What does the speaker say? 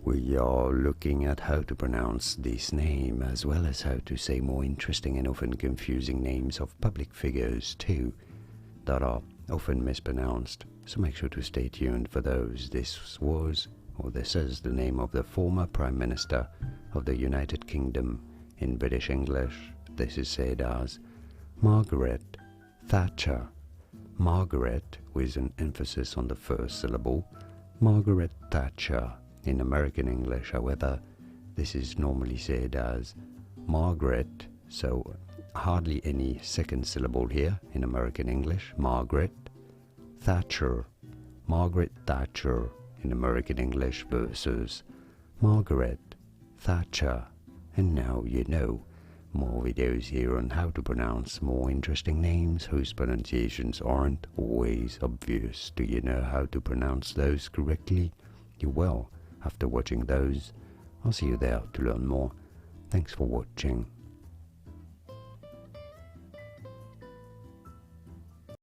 We are looking at how to pronounce this name, as well as how to say more interesting and often confusing names of public figures too, that are often mispronounced, so make sure to stay tuned for those. This is the name of the former Prime Minister of the United Kingdom. In British English, this is said as Margaret Thatcher. Margaret, with an emphasis on the first syllable, Margaret Thatcher. In American English, however, this is normally said as Margaret, so hardly any second syllable here in American English. Margaret Thatcher. Margaret Thatcher in American English versus Margaret Thatcher. And now you know. More videos here on how to pronounce more interesting names whose pronunciations aren't always obvious. Do you know how to pronounce those correctly? You will. After watching those, I'll see you there to learn more. Thanks for watching.